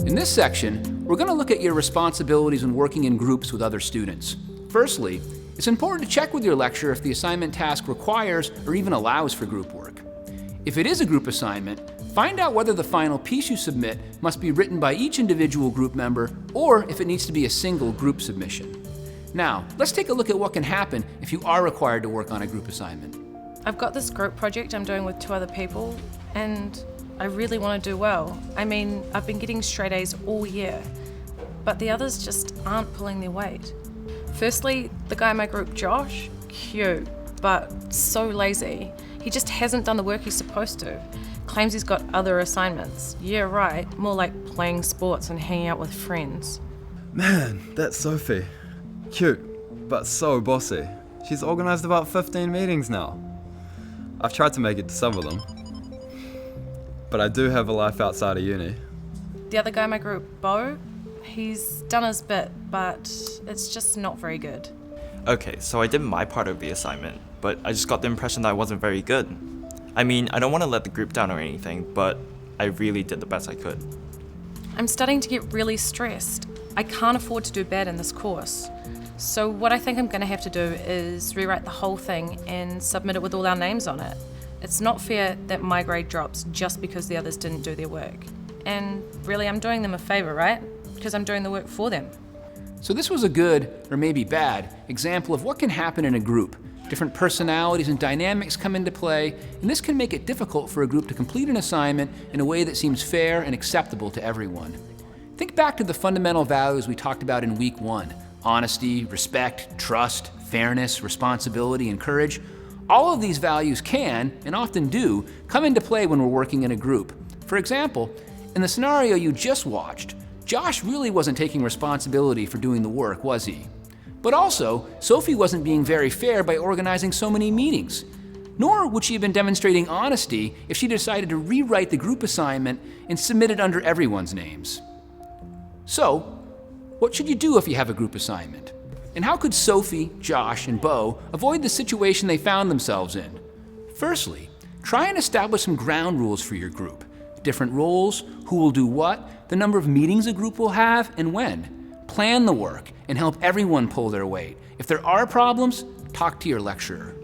In this section, we're going to look at your responsibilities when working in groups with other students. Firstly, it's important to check with your lecturer if the assignment task requires or even allows for group work. If it is a group assignment, find out whether the final piece you submit must be written by each individual group member or if it needs to be a single group submission. Now, let's take a look at what can happen if you are required to work on a group assignment. I've got this group project I'm doing with 2 other people, and I really want to do well. I mean, I've been getting straight A's all year, but the others just aren't pulling their weight. Firstly, the guy in my group, Josh, cute, but so lazy. He just hasn't done the work he's supposed to. Claims he's got other assignments. Yeah, right, more like playing sports and hanging out with friends. Man, that's Sophie. Cute, but so bossy. She's organised about 15 meetings now. I've tried to make it to some of them, but I do have a life outside of uni. The other guy in my group, Bo, he's done his bit, but it's just not very good. Okay, so I did my part of the assignment, but I just got the impression that I wasn't very good. I mean, I don't want to let the group down or anything, but I really did the best I could. I'm starting to get really stressed. I can't afford to do bad in this course. So what I think I'm going to have to do is rewrite the whole thing and submit it with all our names on it. It's not fair that my grade drops just because the others didn't do their work. And really, I'm doing them a favour, right? Because I'm doing the work for them. So this was a good, or maybe bad, example of what can happen in a group. Different personalities and dynamics come into play, and this can make it difficult for a group to complete an assignment in a way that seems fair and acceptable to everyone. Think back to the fundamental values we talked about in week 1. Honesty, respect, trust, fairness, responsibility, and courage. All of these values can, and often do, come into play when we're working in a group. For example, in the scenario you just watched, Josh really wasn't taking responsibility for doing the work, was he? But also, Sophie wasn't being very fair by organizing so many meetings. Nor would she have been demonstrating honesty if she decided to rewrite the group assignment and submit it under everyone's names. So, what should you do if you have a group assignment? And how could Sophie, Josh, and Bo avoid the situation they found themselves in? Firstly, try and establish some ground rules for your group. Different roles, who will do what, the number of meetings a group will have, and when. Plan the work and help everyone pull their weight. If there are problems, talk to your lecturer.